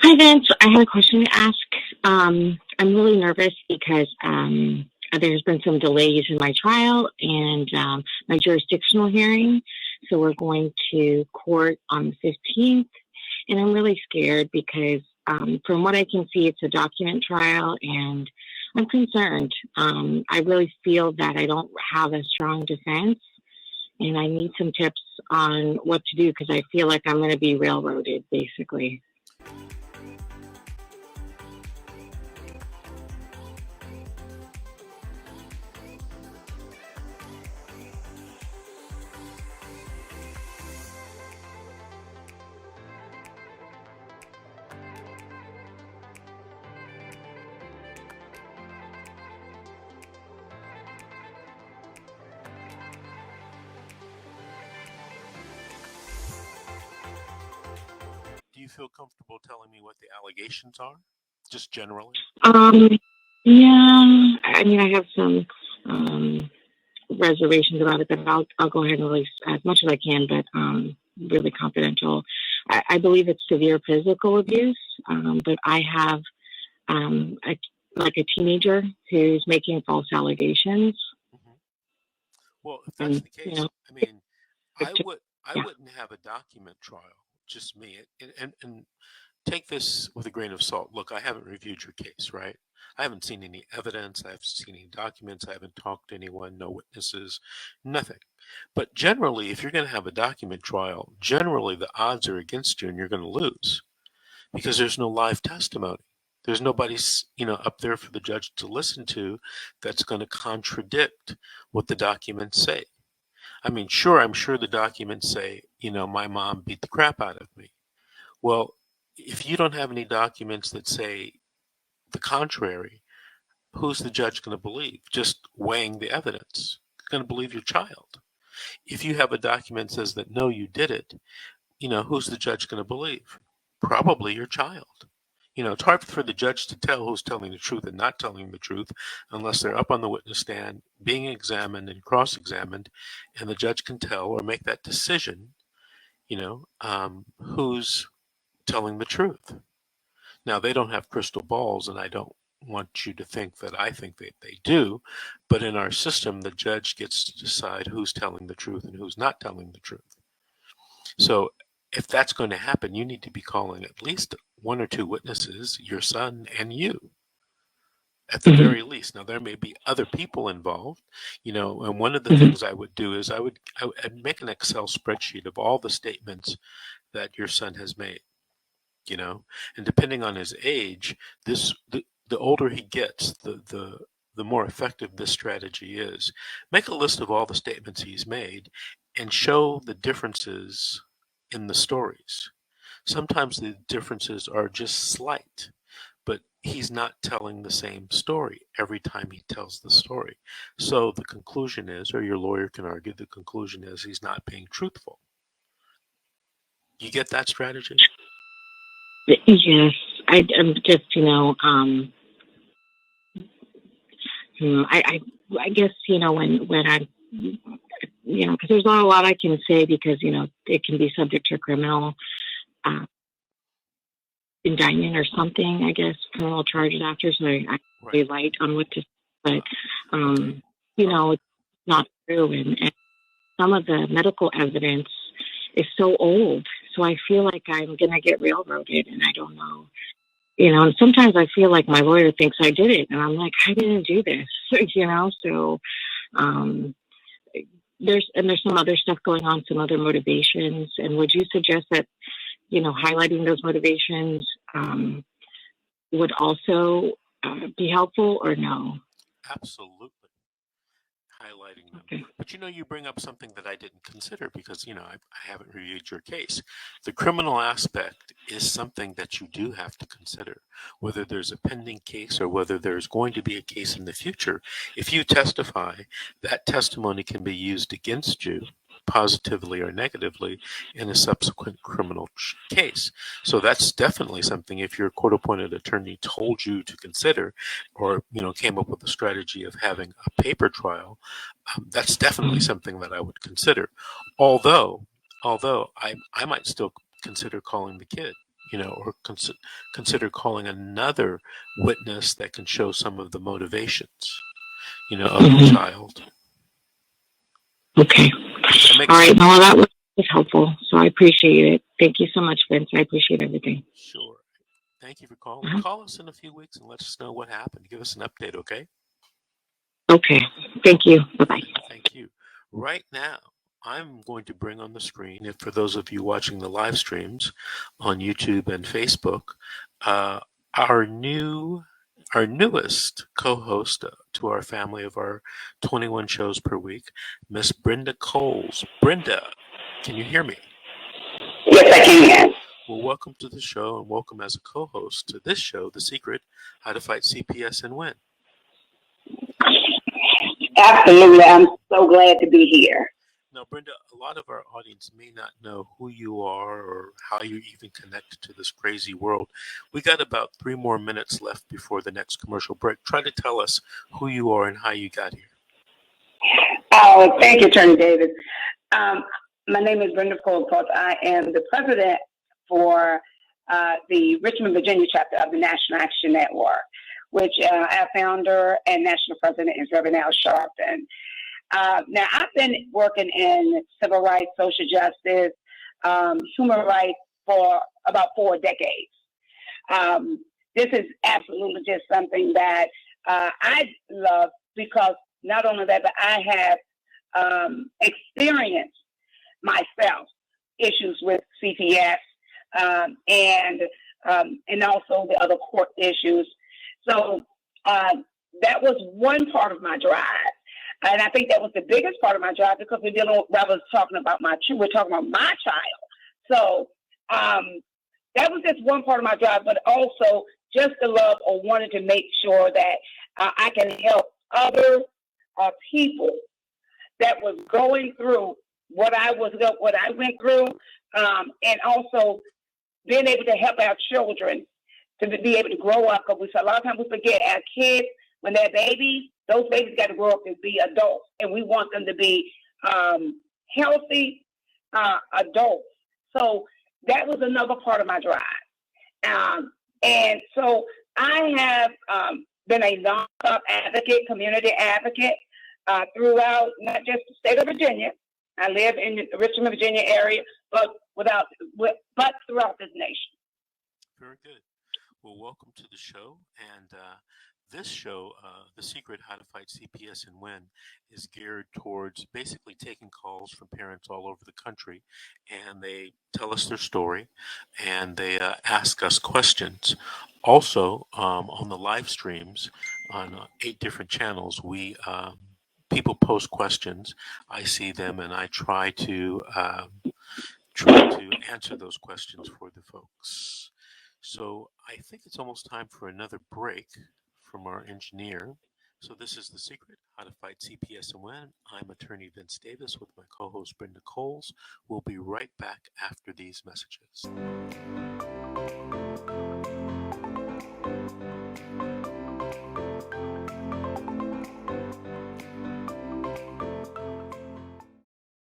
Hi, Vince. I had a question to ask. I'm really nervous because there's been some delays in my trial and my jurisdictional hearing. So we're going to court on the 15th, and I'm really scared because from what I can see, it's a document trial, and I'm concerned. I really feel that I don't have a strong defense, and I need some tips on what to do because I feel like I'm going to be railroaded, basically. Do you feel comfortable telling me what the allegations are, just generally? Um, yeah, I mean, I have some reservations about it, but I'll go ahead and release as much as I can, but really confidential. I believe it's severe physical abuse, but I have like a teenager who's making false allegations. Mm-hmm. Well, if that's And the case, I mean, I yeah. wouldn't have a document trial, just me. And take this with a grain of salt. Look, I haven't reviewed your case, right? I haven't seen any evidence. I haven't seen any documents. I haven't talked to anyone, no witnesses, nothing. But generally, if you're going to have a document trial, generally the odds are against you and you're going to lose because there's no live testimony. There's nobody, up there for the judge to listen to that's going to contradict what the documents say. I mean, sure, I'm sure the documents say, my mom beat the crap out of me. Well, if you don't have any documents that say the contrary, who's the judge going to believe? Just weighing the evidence. Going to believe your child. If you have a document that says that no, you did it, who's the judge going to believe? Probably your child. It's hard for the judge to tell who's telling the truth and not telling the truth unless they're up on the witness stand, being examined and cross-examined, and the judge can tell or make that decision, who's telling the truth. Now, they don't have crystal balls, and I don't want you to think that I think that they do, but in our system, the judge gets to decide who's telling the truth and who's not telling the truth. So if that's going to happen, you need to be calling at least one or two witnesses, your son and you, at the very least. Now, there may be other people involved, and one of the things I would do is I'd make an Excel spreadsheet of all the statements that your son has made. And depending on his age, the older he gets, the more effective this strategy is. Make a list of all the statements he's made and show the differences in the stories. Sometimes the differences are just slight, but he's not telling the same story every time he tells the story. So the conclusion is, or your lawyer can argue, the conclusion is he's not being truthful. You get that strategy? Yes, I'm just, I guess, when I'm, because there's not a lot I can say because, it can be subject to a criminal indictment or something, I guess, criminal charges after, so I'm really light on what to say, but, it's not true, and some of the medical evidence is so old, so I feel like I'm going to get railroaded, and I don't know. And sometimes I feel like my lawyer thinks I did it, and I'm like, I didn't do this, so there's some other stuff going on, some other motivations, and would you suggest that, highlighting those motivations would also be helpful or no? Absolutely. Highlighting them. Okay. But you bring up something that I didn't consider because, I haven't reviewed your case. The criminal aspect is something that you do have to consider, whether there's a pending case or whether there's going to be a case in the future. If you testify, that testimony can be used against you positively or negatively in a subsequent criminal case. So that's definitely something, if your court-appointed attorney told you to consider or, came up with a strategy of having a paper trial, that's definitely something that I would consider. Although I might still consider calling the kid. or consider calling another witness that can show some of the motivations, of the child. Okay. That makes All right. sense? Well, that was helpful. So I appreciate it. Thank you so much, Vince. I appreciate everything. Sure. Thank you for calling. Call us in a few weeks and let us know what happened. Give us an update, okay? Okay. Thank you. Bye-bye. Thank you. Right now, I'm going to bring on the screen, if for those of you watching the live streams on YouTube and Facebook, our newest co-host to our family of our 21 shows per week, Miss Brenda Coles. Brenda, can you hear me? Yes, I can. Well, welcome to the show and welcome as a co-host to this show, The Secret, How to Fight CPS and Win. Absolutely. I'm so glad to be here. Now, Brenda, a lot of our audience may not know who you are or how you even connected to this crazy world. We got about 3 more minutes left before the next commercial break. Try to tell us who you are and how you got here. Oh, thank you, Attorney Davis. My name is Brenda Cole. I am the president for the Richmond, Virginia chapter of the National Action Network, which our founder and national president is Reverend Al Sharpton. Now, I've been working in civil rights, social justice, human rights for about 4 decades. This is absolutely just something that I love because not only that, but I have experienced myself issues with CPS and also the other court issues. So that was one part of my drive. And I think that was the biggest part of my drive because we're talking about my child. So that was just one part of my drive, but also just the love of wanting to make sure that I can help other people that was going through what I went through, and also being able to help our children to be able to grow up. Because a lot of times we forget our kids when they're babies. Those babies got to grow up and be adults, and we want them to be healthy adults. So that was another part of my drive. And so I have been a nonprofit advocate, community advocate throughout not just the state of Virginia. I live in the Richmond, Virginia area, but throughout this nation. Very good. Well, welcome to the show. And this show, The Secret, How to Fight CPS and Win, is geared towards basically taking calls from parents all over the country, and they tell us their story, and they ask us questions. Also, on the live streams on 8 different channels, people post questions. I see them, and I try to answer those questions for the folks. So I think it's almost time for another break from our engineer. So this is The Secret, How to Fight CPS and Win. I'm attorney Vince Davis with my co-host Brenda Coles. We'll be right back after these messages.